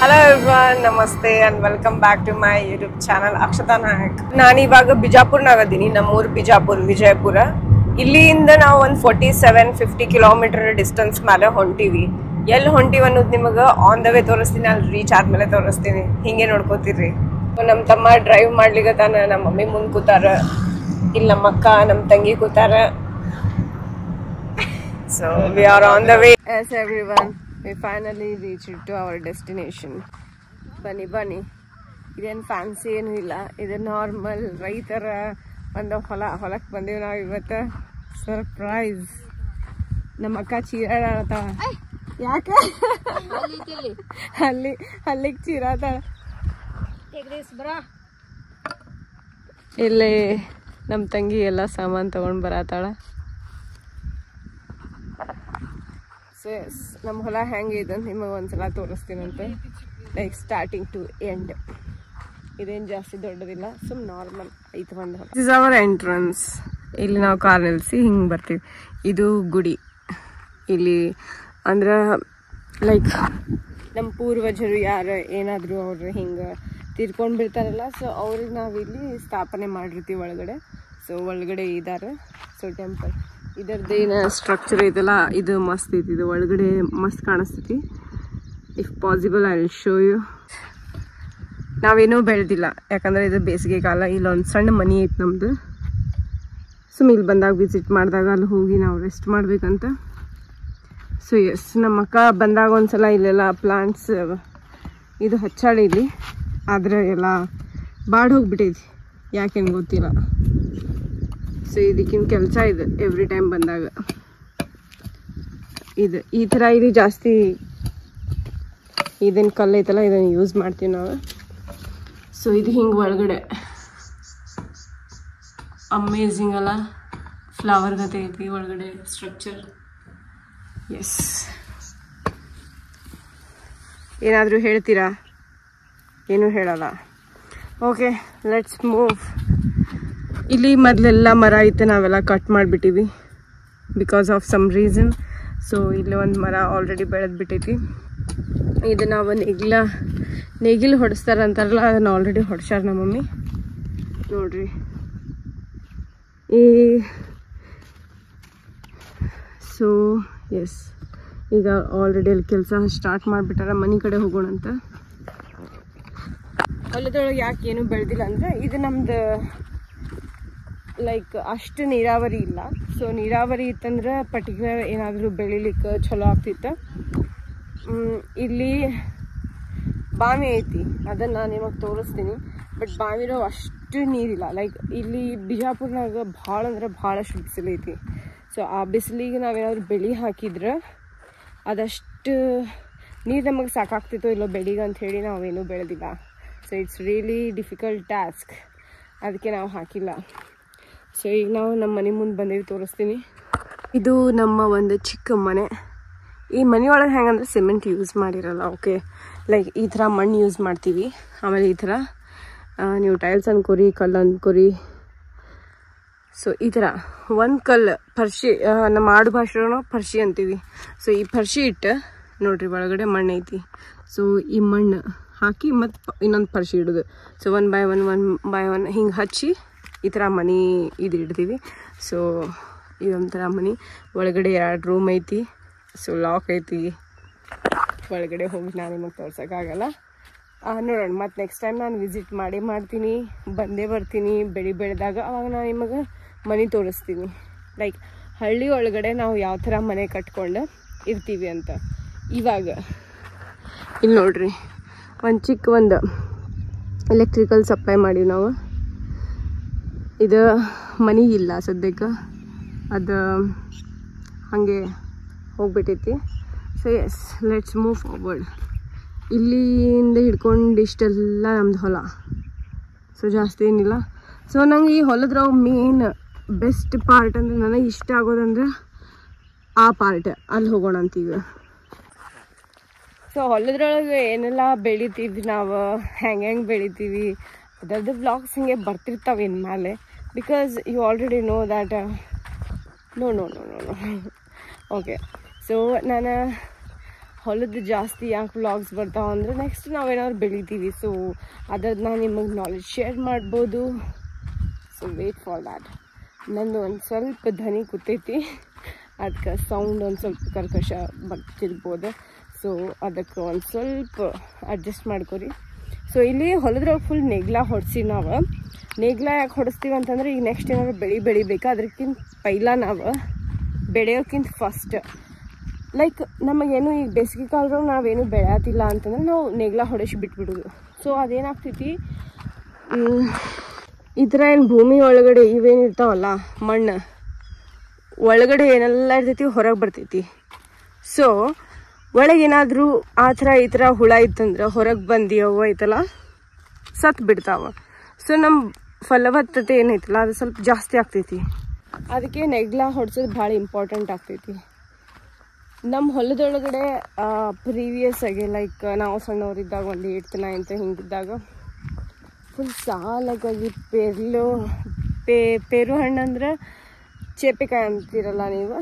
Hello everyone, ನಮಸ್ತೆ and welcome back to my YouTube channel Akshata Nayak. ನಾನು ಇವಾಗ ಬಿಜಾಪುರ್ನಾಗ ಅದೀನಿ. ನಮ್ಮೂರು ಬಿಜಾಪುರ್, ವಿಜಯಪುರ. ಇಲ್ಲಿಂದ ನಾವು ಒಂದು 47-50 ಕಿಲೋಮೀಟರ್ ಡಿಸ್ಟೆನ್ಸ್ ಮೇಲೆ ಹೊಂಟೀವಿ. ಎಲ್ಲಿ ಹೊಂಟೀವಿ ಅನ್ನೋದು ನಿಮಗೆ ಆನ್ ದ ವೇ ತೋರಿಸ್ತೀನಿ, ಅಲ್ಲಿ ರೀಚ್ ಆದ್ಮೇಲೆ ತೋರಿಸ್ತೀನಿ. ಹಿಂಗೆ ನೋಡ್ಕೋತೀರಿ. ನಮ್ಮ ತಮ್ಮ ಡ್ರೈವ್ ಮಾಡ್ಲಿಕ್ಕತ್ತಾನ, ನಮ್ಮ ಮಮ್ಮಿ ಮುಂದೆ ಕೂತಾರ, ಇಲ್ಲಿ ನಮ್ಮ ಅಕ್ಕ ನಮ್ಮ ತಂಗಿ ಕೂತಾರ. So we are on the way. Yes everyone, we finally reached to our destination. ಬನ್ನಿ ಇದೇನು ಫ್ಯಾನ್ಸಿ ಏನೂ ಇಲ್ಲ, ಇದು ನಾರ್ಮಲ್ ರೈತರ ಒಂದು ಹೊಲಕ್ಕೆ ಬಂದೀವಿ ನಾವು ಇವತ್ತು. ಸರ್ಪ್ರೈಸ್. ನಮ್ಮ ಅಕ್ಕ ಚೀರಾಡ್ತಾಳ. ಯಾಕೆ ಅಲ್ಲಿಗೆ ಚೀರಾಡ್ತಾಳ. ಇಲ್ಲಿ ನಮ್ಮ ತಂಗಿ ಎಲ್ಲ ಸಾಮಾನು ತಗೊಂಡು ಬರತ್ತಾಳ. ಸೊ ಎಸ್, ನಮ್ಮ ಹೊಲ ಹೆಂಗೆ ಇದೆ ಅಂತ ನಿಮಗೆ ಒಂದ್ಸಲ ತೋರಿಸ್ತೀನಂತೆ. Like starting to end. ಇದೇನು ಜಾಸ್ತಿ ದೊಡ್ಡದಿಲ್ಲ, ಸುಮ್ ನಾರ್ಮಲ್ ಐತೆ ಒಂದು ಹೊಲ. This is our entrance. ಇಲ್ಲಿ ನಾವು ಕಾರ್ ನಿಲ್ಲಿಸಿ ಹಿಂಗೆ ಬರ್ತೀವಿ. ಇದು ಗುಡಿ. ಇಲ್ಲಿ ಅಂದ್ರೆ ಲೈಕ್ ನಮ್ಮ ಪೂರ್ವಜರು ಯಾರು ಏನಾದರೂ ಅವ್ರು ಹಿಂಗೆ ತೀರ್ಕೊಂಡು ಬಿಡ್ತಾರಲ್ಲ, ಸೊ ಅವ್ರಿಗೆ ನಾವಿಲ್ಲಿ ಸ್ಥಾಪನೆ ಮಾಡಿರ್ತೀವಿ ಒಳಗಡೆ. ಸೊ ಒಳಗಡೆ ಇದ್ದಾರೆ. ಸೊ ಟೆಂಪಲ್ ಇದರದ್ದೇನು ಸ್ಟ್ರಕ್ಚರ್ ಐತಲ್ಲ, ಇದು ಮಸ್ತ್ ಐತಿ. ಇದು ಒಳಗಡೆ ಮಸ್ತ್ ಕಾಣಿಸ್ತೈತಿ. If possible I will show you. ನಾವೇನೂ ಬೆಳೆದಿಲ್ಲ, ಯಾಕಂದರೆ ಇದು ಬೇಸಿಗೆ ಕಾಲ. ಇಲ್ಲೊಂದು ಸಣ್ಣ ಮನೆ ಐತೆ ನಮ್ಮದು. ಸುಮ್ಮ ಇಲ್ಲಿ ಬಂದಾಗ ವಿಸಿಟ್ ಮಾಡಿದಾಗ ಅಲ್ಲಿ ಹೋಗಿ ನಾವು ರೆಸ್ಟ್ ಮಾಡಬೇಕಂತ. ಸೊ ಎಸ್, ನಮ್ಮ ಅಕ್ಕ ಬಂದಾಗ ಒಂದ್ಸಲ ಇಲ್ಲೆಲ್ಲ ಪ್ಲಾಂಟ್ಸ್ ಇದು ಹಚ್ಚಾಳಿ ಇಲ್ಲಿ, ಆದರೆ ಎಲ್ಲ ಬಾಡ್ ಹೋಗ್ಬಿಟ್ಟೈತಿ, ಯಾಕೇನು ಗೊತ್ತಿಲ್ಲ. ಸೊ ಇದಕ್ಕಿಂತ ಕೆಲಸ ಇದೆ ಎವ್ರಿ ಟೈಮ್ ಬಂದಾಗ. ಇದು ಈ ಥರ ಇಲ್ಲಿ ಜಾಸ್ತಿ ಇದನ್ನು ಕಲ್ಲು ಐತಲ್ಲ, ಇದನ್ನು ಯೂಸ್ ಮಾಡ್ತೀವಿ ನಾವು. ಸೊ ಇದು ಹಿಂಗೆ ಒಳಗಡೆ ಅಮೇಝಿಂಗ್ ಅಲ್ಲ, ಫ್ಲವರ್ ಗತೆ ಐತಿ ಒಳಗಡೆ ಸ್ಟ್ರಕ್ಚರ್. ಎಸ್, ಏನಾದರೂ ಹೇಳ್ತೀರಾ? ಏನೂ ಹೇಳಲ್ಲ. Okay, let's move. ಇಲ್ಲಿ ಮೊದಲೆಲ್ಲ ಮರ ಐತೆ, ನಾವೆಲ್ಲ ಕಟ್ ಮಾಡಿಬಿಟ್ಟಿವಿ because of some reason. So ಇಲ್ಲಿ ಒಂದು ಮರ ಆಲ್ರೆಡಿ ಬೆಳೆದ್ಬಿಟ್ಟೈತಿ. ಇದು ನಾವು ನೇಗಿಲು ಹೊಡೆಸ್ತಾರಂತಾರಲ್ಲ, ಅದನ್ನು ಆಲ್ರೆಡಿ ಹೊಡ್ಸ್ಯಾರ ನಮ್ಮ ಮಮ್ಮಿ. ನೋಡ್ರಿ, ಸೊ ಎಸ್, ಈಗ ಆಲ್ರೆಡಿ ಅಲ್ಲಿ ಕೆಲಸ ಸ್ಟಾರ್ಟ್ ಮಾಡಿಬಿಟ್ಟಾರ. ಮನೆ ಕಡೆ ಹೋಗೋಣ ಅಂತ. ಹೊಲದೊಳಗೆ ಯಾಕೆ ಏನು ಬೆಳೆದಿಲ್ಲ ಅಂದರೆ, ಇದು ನಮ್ದು ಲೈಕ್ ಅಷ್ಟು ನೀರಾವರಿ ಇಲ್ಲ. ಸೊ ನೀರಾವರಿ ಇತ್ತಂದ್ರೆ ಪರ್ಟಿಕ್ಯುಲರ್ ಏನಾದರೂ ಬೆಳಿಲಿಕ್ಕೆ ಚಲೋ ಆಗ್ತಿತ್ತು. ಇಲ್ಲಿ ಬಾವಿ ಐತಿ, ಅದನ್ನು ನಾನು ನಿಮಗೆ ತೋರಿಸ್ತೀನಿ. ಬಟ್ ಬಾವಿರೋ ಅಷ್ಟು ನೀರಿಲ್ಲ. ಲೈಕ್ ಇಲ್ಲಿ ಬಿಜಾಪುರ್ನಾಗ ಭಾಳ ಅಂದ್ರೆ ಭಾಳಷ್ಟು ಬಿಸಿಲು ಐತಿ. ಸೊ ಆ ಬಿಸಿಲಿಗೆ ನಾವೇನಾದ್ರು ಬೆಳೆ ಹಾಕಿದ್ರೆ ಅದಷ್ಟು ನೀರು ನಮಗೆ ಸಾಕಾಗ್ತಿತ್ತೋ ಇಲ್ಲೋ ಬೆಳಿಗ್ಗೆ ಅಂಥೇಳಿ ನಾವೇನೂ ಬೆಳೆದಿಲ್ಲ. So it's really difficult task, ಅದಕ್ಕೆ ನಾವು ಹಾಕಿಲ್ಲ. ಸೊ ಈಗ ನಾವು ನಮ್ಮ ಮನೆ ಮುಂದೆ ಬಂದಿದ್ದು ತೋರಿಸ್ತೀನಿ. ಇದು ನಮ್ಮ ಒಂದು ಚಿಕ್ಕ ಮನೆ. ಈ ಮನೆಯೊಳಗೆ ಹೆಂಗಂದ್ರೆ ಸಿಮೆಂಟ್ ಯೂಸ್ ಮಾಡಿರಲ್ಲ. ಓಕೆ, ಲೈಕ್ ಈ ಥರ ಮಣ್ಣು ಯೂಸ್ ಮಾಡ್ತೀವಿ. ಆಮೇಲೆ ಈ ಥರ ನೀವು ಟೈಲ್ಸ್ ಅನ್ಕೋರಿ, ಕಲ್ಲು ಅನ್ಕೋರಿ. ಸೊ ಈ ಥರ ಒಂದು ಕಲ್ಲು ಫರ್ಶಿ, ನಮ್ಮ ಆಡು ಭಾಷೆನೂ ಫರ್ಶಿ ಅಂತೀವಿ. ಸೊ ಈ ಫರ್ಶಿ ಇಟ್ಟು ನೋಡ್ರಿ, ಒಳಗಡೆ ಮಣ್ಣು ಐತಿ. ಸೊ ಈ ಮಣ್ಣು ಹಾಕಿ ಮತ್ತು ಇನ್ನೊಂದು ಫರ್ಶಿ ಇಡೋದು. ಸೊ ಒನ್ ಬೈ ಒನ್ ಹಿಂಗೆ ಹಚ್ಚಿ ಈ ಥರ ಮನೆ ಇದು ಇಡ್ತೀವಿ. ಸೊ ಇದೊಂಥರ ಮನೆ. ಒಳಗಡೆ 2 ರೂಮ್ ಐತಿ. ಸೊ ಲಾಕ್ ಐತಿ. ಒಳಗಡೆ ಹೋಗಿ ನಾನು ನಿಮಗೆ ತೋರ್ಸೋಕ್ಕಾಗಲ್ಲ. ನೋಡೋಣ, ಮತ್ತು ನೆಕ್ಸ್ಟ್ ಟೈಮ್ ನಾನು ವಿಸಿಟ್ ಮಾಡ್ತೀನಿ, ಬಂದೇ ಬರ್ತೀನಿ. ಬೆಳೆದಾಗ ಅವಾಗ ನಾನು ನಿಮಗೆ ಮನೆ ತೋರಿಸ್ತೀನಿ. ಲೈಕ್ ಹಳ್ಳಿ ಒಳಗಡೆ ನಾವು ಯಾವ ಥರ ಮನೆ ಕಟ್ಕೊಂಡು ಇರ್ತೀವಿ ಅಂತ. ಇವಾಗ ಇಲ್ಲಿ ನೋಡ್ರಿ, ಒಂದು ಚಿಕ್ಕ ಎಲೆಕ್ಟ್ರಿಕಲ್ ಸಪ್ಲೈ ಮಾಡೀವಿ ನಾವು. ಇದು ಮನೆ ಇಲ್ಲ ಸದ್ಯಕ್ಕೆ, ಅದು ಹಾಗೆ ಹೋಗ್ಬಿಟ್ಟೈತಿ. So yes, let's move forward. ಇಲ್ಲಿಂದ ಹಿಡ್ಕೊಂಡು ಇಷ್ಟೆಲ್ಲ ನಮ್ದು ಹೊಲ. ಸೊ ಜಾಸ್ತಿ ಏನಿಲ್ಲ. ಸೊ ನಂಗೆ ಈ ಹೊಲದ್ರಾಗ ಮೇನ್ ಬೆಸ್ಟ್ ಪಾರ್ಟ್ ಅಂದರೆ ನನಗೆ ಇಷ್ಟ ಆಗೋದಂದ್ರೆ ಆ ಪಾರ್ಟ್. ಅಲ್ಲಿ ಹೋಗೋಣ ಅಂತೀವಿ. ಸೊ ಹೊಲದ್ರೊಳಗೆ ಏನೆಲ್ಲ ಬೆಳಿತೀವಿ ನಾವು, ಹೆಂಗೆ ಬೆಳಿತೀವಿ, ಅದರದ್ದು ವ್ಲಾಗ್ಸ್ ಹಿಂಗೆ ಬರ್ತಿರ್ತಾವೆ ಇನ್ಮೇಲೆ. Because you already know that. No okay. So ನಾನು ಹೊಲದ ಜಾಸ್ತಿ ಯಾಕೆ ವ್ಲಾಗ್ಸ್ ಬರ್ತಾವೆ ಅಂದರೆ ನೆಕ್ಸ್ಟ್ ನಾವೇನಾದ್ರು ಬೆಳಿತೀವಿ, ಸೊ ಅದ್ರದ್ದು ನಾನು ನಿಮಗೆ ನಾಲೆಡ್ಜ್ ಶೇರ್ ಮಾಡ್ಬೋದು. So wait for that. ನಂದು ಒಂದು ಸ್ವಲ್ಪ ಧ್ವನಿ ಕೂತೈತಿ, ಅದಕ್ಕೆ ಸೌಂಡ್ ಒಂದು ಸ್ವಲ್ಪ ಕರ್ಕಶ ಬರ್ತಿರ್ಬೋದು. ಸೊ ಅದಕ್ಕೆ ಒಂದು ಸ್ವಲ್ಪ ಅಡ್ಜಸ್ಟ್ ಮಾಡ್ಕೊರಿ. ಸೊ ಇಲ್ಲಿ ಹೊಲದ್ರಾಗ ಫುಲ್ ನೇಗ್ಲ ಹೊಡ್ಸಿ ನಾವು. ನೇಗ್ಲ ಯಾಕೆ ಹೊಡಿಸ್ತೀವಿ ಅಂತಂದ್ರೆ ಈಗ ನೆಕ್ಸ್ಟ್ ಏನಾದ್ರು ಬೆಳಿಬೇಕು, ಅದಕ್ಕಿಂತ ಪೈಲ ನಾವು ಬೆಳೆಯೋಕ್ಕಿಂತ ಫಸ್ಟ್ ಲೈಕ್ ನಮಗೇನು ಈಗ ಬೇಸಿಗೆ ಕಾಲದಾಗ ನಾವೇನು ಬೆಳೆಯತ್ತಿಲ್ಲ ಅಂತಂದ್ರೆ ನಾವು ನೇಗ್ಲ ಹೊಡೆಸಿ ಬಿಟ್ಬಿಡೋದು. ಸೊ ಅದೇನಾಗ್ತೈತಿ, ಈ ಥರ ಏನು ಭೂಮಿ ಒಳಗಡೆ ಇವೇನಿರ್ತಾವಲ್ಲ ಮಣ್ಣು ಒಳಗಡೆ ಏನೆಲ್ಲ ಇರ್ತೈತಿ ಹೊರಗೆ ಬರ್ತೈತಿ. ಸೊ ಒಳಗೇನಾದರೂ ಆ ಥರ ಈ ಥರ ಹುಳ ಇತ್ತಂದ್ರೆ ಹೊರಗೆ ಬಂದು ಅವು ಐತಲ್ಲ ಸತ್ತು ಬಿಡ್ತಾವ. ಸೊ ನಮ್ಮ ಫಲವತ್ತತೆ ಏನೈತಲ್ಲ ಅದು ಸ್ವಲ್ಪ ಜಾಸ್ತಿ ಆಗ್ತೈತಿ. ಅದಕ್ಕೆ ನೆಗ್ಲ ಹೊಡ್ಸೋದು ಭಾಳ ಇಂಪಾರ್ಟೆಂಟ್ ಆಗ್ತೈತಿ. ನಮ್ಮ ಹೊಲದೊಳಗಡೆ ಪ್ರೀವಿಯಸ್ ಆಗಿ ಲೈಕ್ ನಾವು ಸಣ್ಣವರಿದ್ದಾಗ ಒಂದು 8th 9th ಹಿಂಗಿದ್ದಾಗ ಫುಲ್ ಸಾಲಾಗಿ ಪೇರು ಹಣ್ಣು ಅಂದ್ರೆ ಚೇಪೆಕಾಯಿ ಅಂತೀರಲ್ಲ ನೀವು,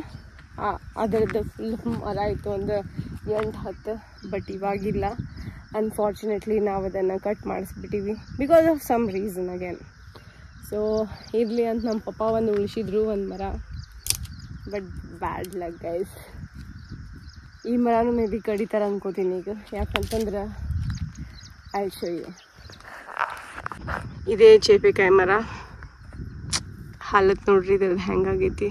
ಅದರದ್ದು ಫುಲ್ ಮರ ಇತ್ತು ಒಂದು 8-10. ಬಟ್ ಇವಾಗಿಲ್ಲ, ಅನ್ಫಾರ್ಚುನೇಟ್ಲಿ ನಾವು ಅದನ್ನು ಕಟ್ ಮಾಡಿಸ್ಬಿಟ್ಟಿವಿ because of some reason again. So ಇರಲಿ ಅಂತ ನಮ್ಮ ಪಪ್ಪ ಒಂದು ಉಳಿಸಿದ್ರು ಒಂದು ಮರ, ಬಟ್ ಬ್ಯಾಡ್ ಲಕ್ ಗೈಸ್. ಈ ಮರನೂ ಮೇ ಬಿ ಕಡಿತಾರೆ ಅನ್ಕೋತೀನಿ ಈಗ, ಯಾಕಂತಂದ್ರೆ ಐ ಶೋ ಯು. ಇದೇ ಚೇಪೆಕಾಯಿ ಮರ, ಹಾಲತ್ ನೋಡ್ರಿ ಇದ್ರದ್ದು ಹೆಂಗಾಗೈತಿ.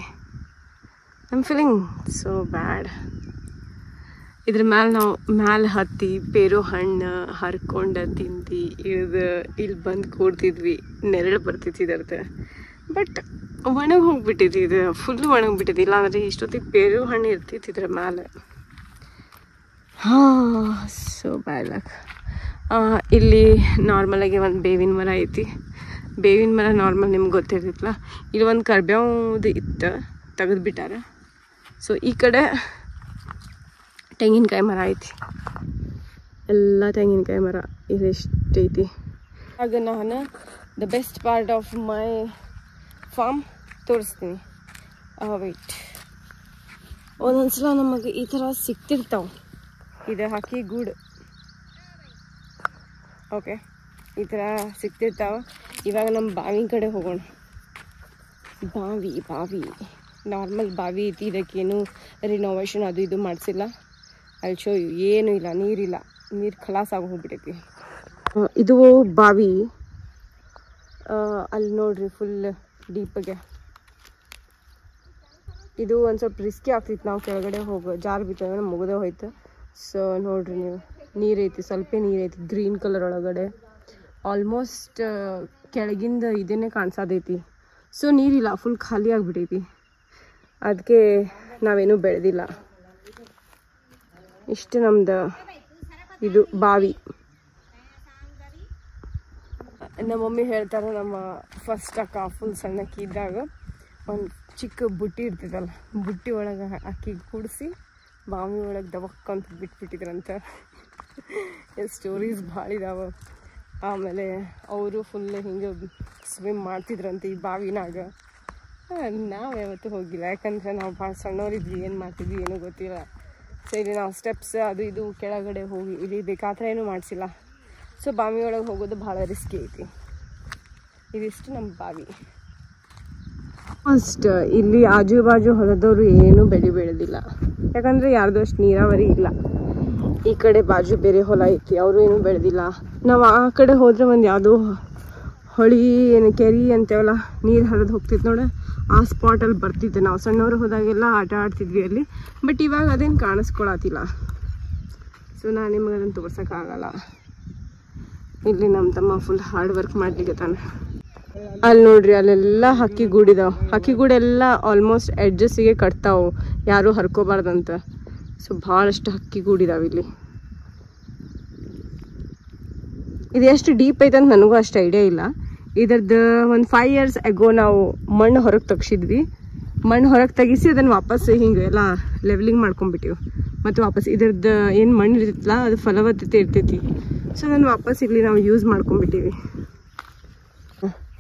I'm feeling so bad. ಇದ್ರ ಮ್ಯಾಲೆ ಹತ್ತಿ ಪೇರು ಹಣ್ಣು ಹರ್ಕೊಂಡು ತಿಂದು ಇಲ್ಲಿ ಬಂದು ಕೂಡ್ತಿದ್ವಿ, ನೆರಳು ಬರ್ತಿತ್ತು ಇದರದ್ದು. ಬಟ್ ಒಣಗಿ ಹೋಗ್ಬಿಟ್ಟಿತ್ತು, ಇದು ಫುಲ್ಲು ಒಣಗಿಬಿಟ್ಟಿದ್ದು. ಇಲ್ಲಾಂದರೆ ಇಷ್ಟೊತ್ತಿಗೆ ಪೇರು ಹಣ್ಣು ಇರ್ತಿತ್ತು ಇದ್ರ ಮ್ಯಾಲೆ. So bad luck. ಇಲ್ಲಿ ನಾರ್ಮಲಾಗಿ ಒಂದು ಬೇವಿನ ಮರ ಐತಿ. ಬೇವಿನ ಮರ ನಾರ್ಮಲ್ ನಿಮ್ಗೆ ಗೊತ್ತಿರ್ತೈತಲ್ಲ. ಇಲ್ಲಿ ಒಂದು ಕರ್ಬೇವ್ದು ಇತ್ತು, ತೆಗೆದುಬಿಟ್ಟಾರ. ಸೊ ಈ ಕಡೆ ತೆಂಗಿನಕಾಯಿ ಮರ ಐತಿ, ಎಲ್ಲ ತೆಂಗಿನಕಾಯಿ ಮರ ಇಲ್ಲೆಷ್ಟೈತಿ. ಆಗ ನಾನು the best part of my farm ತೋರಿಸ್ತೀನಿ. ವೆಯ್ಟ್, ಒಂದೊಂದ್ಸಲ ನಮಗೆ ಈ ಥರ ಸಿಕ್ತಿರ್ತಾವೆ. ಇದು ಹಾಕಿ ಗೂಡು, ಓಕೆ, ಈ ಥರ ಸಿಕ್ತಿರ್ತಾವೆ. ಇವಾಗ ನಮ್ಮ ಬಾವಿ ಕಡೆ ಹೋಗೋಣ. ಬಾವಿ ನಾರ್ಮಲ್ ಬಾವಿ ಐತಿ, ಇದಕ್ಕೇನು ರಿನೋವೇಷನ್ ಅದು ಇದು ಮಾಡಿಸಿಲ್ಲ. ಅಲ್ಲಿ ಶೋ ಏನೂ ಇಲ್ಲ, ನೀರಿಲ್ಲ, ನೀರು ಖಲಾಸ್ ಆಗಿ ಹೋಗ್ಬಿಟ್ಟೈತಿ. ಇದು ಬಾವಿ, ಅಲ್ಲಿ ನೋಡ್ರಿ ಫುಲ್ ಡೀಪಾಗೆ. ಇದು ಒಂದು ಸ್ವಲ್ಪ ರಿಸ್ಕಿ ಆಗ್ತಿತ್ತು, ನಾವು ಕೆಳಗಡೆ ಜಾರ್ ಬಿತ್ತಂದ್ರೆ ಮುಗಿದೇ ಹೋಯ್ತು. ಸೊ ನೋಡ್ರಿ ನೀವು, ನೀರೈತಿ, ಸ್ವಲ್ಪ ನೀರೈತಿ, ಗ್ರೀನ್ ಕಲರ್ ಒಳಗಡೆ. ಆಲ್ಮೋಸ್ಟ್ ಕೆಳಗಿಂದ ಇದನ್ನೇ ಕಾಣಿಸೋದೈತಿ. ಸೊ ನೀರಿಲ್ಲ, ಫುಲ್ ಖಾಲಿ ಆಗಿಬಿಟ್ಟೈತಿ. ಅದಕ್ಕೆ ನಾವೇನೂ ಬೆಳೆದಿಲ್ಲ. ಇಷ್ಟು ನಮ್ದು ಇದು ಬಾವಿ. ನಮ್ಮ ಮಮ್ಮಿ ಹೇಳ್ತಾರೆ, ನಮ್ಮ ಫಸ್ಟ್ ಅಕ್ಕ ಫುಲ್ ಸಣ್ಣಕ್ಕಿ ಇದ್ದಾಗ ಒಂದು ಚಿಕ್ಕ ಬುಟ್ಟಿ ಇರ್ತೈತಲ್ಲ, ಬುಟ್ಟಿ ಒಳಗೆ ಅಕ್ಕಿ ಕೂಡಿಸಿ ಬಾವಿ ಒಳಗೆ ದವಕ್ಕಂತ ಬಿಟ್ಬಿಟ್ಟಿದ್ರಂತ. ಸ್ಟೋರೀಸ್ ಭಾಳ ಇದಾವೆ. ಆಮೇಲೆ ಅವರು ಫುಲ್ ಹಿಂಗೆ ಸ್ವಿಮ್ ಮಾಡ್ತಿದ್ರಂತೆ ಈ ಬಾವಿನಾಗ. ನಾವು ಯಾವತ್ತೂ ಹೋಗಿಲ್ಲ, ಯಾಕಂದರೆ ನಾವು ಭಾಳ ಸಣ್ಣವರಿದ್ವಿ, ಏನು ಮಾಡ್ತಿದ್ವಿ ಏನೂ ಗೊತ್ತಿಲ್ಲ. ಸೊ ಇಲ್ಲಿ ನಾವು ಸ್ಟೆಪ್ಸ್ ಅದು ಇದು ಕೆಳಗಡೆ ಹೋಗಿ ಇಳಿಬೇಕಾದ್ರೆ ಏನೂ ಮಾಡಿಸಿಲ್ಲ. ಸೊ ಬಾವಿ ಒಳಗೆ ಹೋಗೋದು ಭಾಳ ರಿಸ್ಕಿ ಐತಿ. ಇದಿಷ್ಟು ನಮ್ಮ ಬಾವಿ. ಫಸ್ಟ್ ಇಲ್ಲಿ ಆಜು ಬಾಜು ಹೊಲದವರು ಏನೂ ಬೆಳೆದಿಲ್ಲ, ಯಾಕಂದರೆ ಯಾರ್ದು ಅಷ್ಟು ನೀರಾವರಿ ಇಲ್ಲ. ಈ ಕಡೆ ಬಾಜು ಬೇರೆ ಹೊಲ ಐತಿ, ಅವರು ಏನೂ ಬೆಳೆದಿಲ್ಲ. ನಾವು ಆ ಕಡೆ ಹೋದರೆ ಒಂದು ಯಾವುದೋ ಹೊಳಿ ಏನು ಕೆರಿ ಅಂತೇವಲ್ಲ, ನೀರು ಹರಿದು ಹೋಗ್ತಿತ್ತು ನೋಡ, ಆ ಸ್ಪಾಟಲ್ಲಿ ಬರ್ತಿದ್ದೆ. ನಾವು ಸಣ್ಣವರು ಹೋದಾಗೆಲ್ಲ ಆಟ ಆಡ್ತಿದ್ವಿ ಅಲ್ಲಿ. ಬಟ್ ಇವಾಗ ಅದೇನು ಕಾಣಿಸ್ಕೊಳತಿಲ್ಲ. ಸೊ ನಾನು ನಿಮಗೆ ಅದನ್ನು ತೋರ್ಸೋಕ್ಕಾಗಲ್ಲ. ಇಲ್ಲಿ ನಮ್ಮ ತಮ್ಮ ಫುಲ್ ಹಾರ್ಡ್ ವರ್ಕ್ ಮಾಡ್ಲಿಕ್ಕತ್ತಾನೆ. ಅಲ್ಲಿ ನೋಡ್ರಿ, ಅಲ್ಲೆಲ್ಲ ಹಕ್ಕಿ ಗೂಡಿದಾವೆ. ಹಕ್ಕಿ ಗೂಡೆಲ್ಲ ಆಲ್ಮೋಸ್ಟ್ ಎಡ್ಜಸ್ಸಿಗೆ ಕಟ್ತಾವೆ, ಯಾರೂ ಹರ್ಕೋಬಾರ್ದಂತ. ಸೊ ಭಾಳಷ್ಟು ಹಕ್ಕಿ ಗೂಡಿದಾವೆ ಇಲ್ಲಿ. ಇದು ಎಷ್ಟು ಡೀಪ್ ಐತೆ ಅಂತ ನನಗೂ ಅಷ್ಟು ಐಡಿಯಾ ಇಲ್ಲ. ಇದ್ರದ್ದು ಒಂದು 5 years ಅಗೋ ನಾವು ಮಣ್ಣು ಹೊರಗೆ ತೆಗ್ಸಿದ್ವಿ. ಮಣ್ಣು ಹೊರಗೆ ತೆಗಿಸಿ ಅದನ್ನು ವಾಪಸ್ ಹಿಂಗೆ ಎಲ್ಲ ಲೆವೆಲಿಂಗ್ ಮಾಡ್ಕೊಂಡ್ಬಿಟ್ಟಿವಿ. ಮತ್ತು ವಾಪಸ್ ಇದ್ರದ್ದು ಏನು ಮಣ್ಣು ಇರ್ತೈತಲ್ಲ ಅದು ಫಲವತ್ತತೆ ಇರ್ತೈತಿ. ಸೊ ಅದನ್ನು ವಾಪಸ್ ಇಲ್ಲಿ ನಾವು ಯೂಸ್ ಮಾಡ್ಕೊಂಡ್ಬಿಟ್ಟಿವಿ.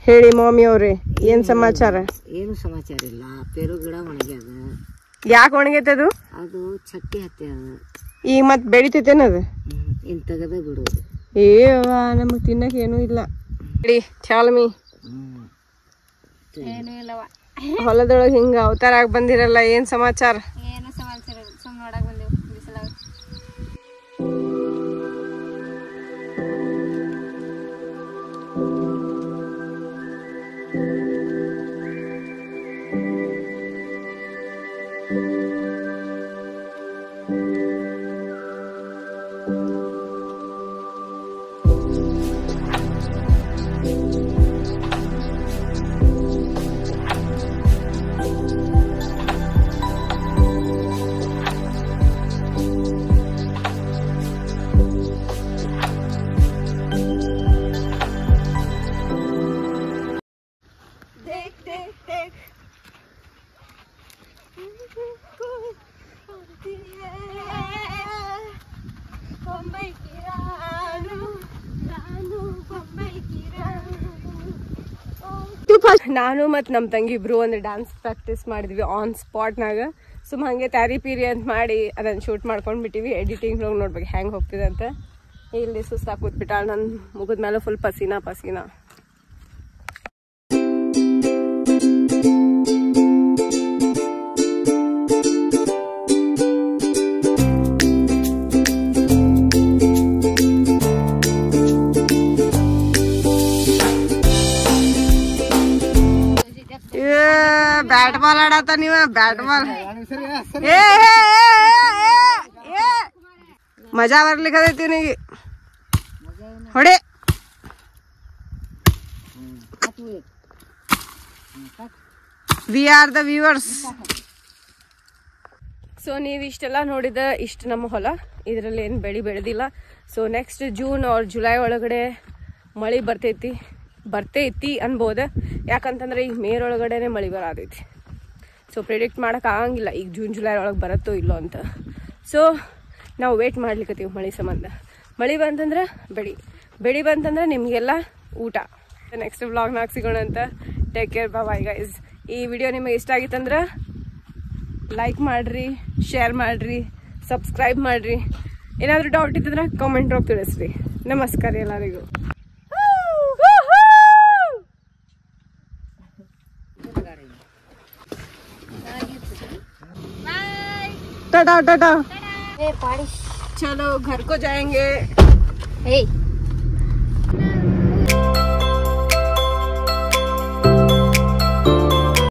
ಹೇಳಿ ಮಾಮಿ ಅವ್ರೆ, ಏನು ಸಮಾಚಾರ? ಏನು ಸಮಾಚಾರ ಇಲ್ಲ. ಪೇರು ಗಿಡ ಒಣಗ್ಯದ. ಯಾಕೆ ಒಣಗೈತೆ ಅದು? ಅದು ಚಟ್ಟಿ ಹತ್ತಿ. ಅದು ಈಗ ಮತ್ತೆ ಬೆಳಿತೈತೇನದು ಇನ್ನು ತೆಗದ ಬಿಡೋದು. ಏವಾ ನಮಗೆ ತಿನ್ನಕ್ಕೆ ಏನೂ ಇಲ್ಲ. ಹೇಳಿ ಚಾಲ್ಮಿ ಏನೂ ಇಲ್ಲವ. ಹೊಲದೊಳಗೆ ಹಿಂಗೆ ಅವತಾರ ಆಗಿ ಬಂದಿರಲ್ಲ, ಏನು ಸಮಾಚಾರ? ಏನು ಸಮಾಚಾರ? ಸುಮ್ಮನೆ ನೋಡಕ್ ಬಂದೆವು ಬಿಸಿಲಾಗ. ನಾನು ಮತ್ತು ನಮ್ಮ ತಂಗಿ ಇಬ್ರು ಒಂದು ಡ್ಯಾನ್ಸ್ ಪ್ರಾಕ್ಟೀಸ್ ಮಾಡಿದ್ವಿ ಆನ್ ಸ್ಪಾಟ್ನಾಗ. ಸುಮ್ಮ ಹಾಗೆ ತಾರಿ ಪೀರಿ ಅಂತ ಮಾಡಿ ಅದನ್ನು ಶೂಟ್ ಮಾಡ್ಕೊಂಡು ಬಿಟ್ಟಿವಿ. ಎಡಿಟಿಂಗ್ ನೋಡ್ಬೇಕು ಹೆಂಗೆ ಹೋಗ್ತಿದೆ ಅಂತ. ಇಲ್ಲಿ ಸುಸ್ತಾಗಿ ಕೂತ್ಬಿಟ್ಟಾಳ, ನನ್ನ ಮುಗಿದ ಮೇಲೆ ಫುಲ್ ಪಸೀನಾ. ಬ್ಯಾಟ್ ಬಾಲ್ ಆಡತ್ತ ನೀವ, ಬ್ಯಾಟ್ ಬಾಲ್ ಮಜಾ ಬರ್ಲಿಕ್ಕದೈತಿ ನೀಗಿ ಹೊಡೆ. We are the viewers. So ನೀವು ಇಷ್ಟೆಲ್ಲ ನೋಡಿದ ಇಷ್ಟು ನಮ್ಮ ಹೊಲ, ಇದರಲ್ಲಿ ಏನು ಬೆಳೆದಿಲ್ಲ. So next June or July ಒಳಗಡೆ ಮಳೆ ಬರ್ತೈತಿ ಅನ್ಬೋದು. ಯಾಕಂತಂದ್ರೆ ಈಗ ಮೇ ಒಳಗಡೆನೆ ಮಳೆ ಬರತೈತಿ. ಸೊ ಪ್ರಿಡಿಕ್ಟ್ ಮಾಡೋಕೆ ಆಗಂಗಿಲ್ಲ ಈಗ ಜೂನ್ ಜುಲೈ ಒಳಗೆ ಬರುತ್ತೋ ಇಲ್ಲೋ ಅಂತ. ಸೊ ನಾವು ವೇಟ್ ಮಾಡ್ಲಿಕ್ಕತ್ತೀವಿ ಮಳೆ ಸಂಬಂಧ. ಮಳೆ ಬಂತಂದ್ರೆ ಬೆಳಿ ಬಂತಂದ್ರೆ ನಿಮಗೆಲ್ಲ ಊಟ. ನೆಕ್ಸ್ಟ್ ವ್ಲಾಗ್ನಾಗ ಸಿಗೋಣ ಅಂತ. Take care, bye guys. ಈ ವಿಡಿಯೋ ನಿಮಗೆ ಇಷ್ಟ ಆಗಿತ್ತಂದ್ರೆ ಲೈಕ್ ಮಾಡಿರಿ, ಶೇರ್ ಮಾಡಿರಿ, ಸಬ್ಸ್ಕ್ರೈಬ್ ಮಾಡಿರಿ. ಏನಾದರೂ ಡೌಟ್ ಇತ್ತಂದ್ರೆ ಕಾಮೆಂಟ್ ಡ್ರಾಪ್ ತಿಳಿಸ್ರಿ. ನಮಸ್ಕಾರ ಎಲ್ಲರಿಗೂ. टाटा टाटा। ए पाड़ी चलो घर को जाएंगे। ए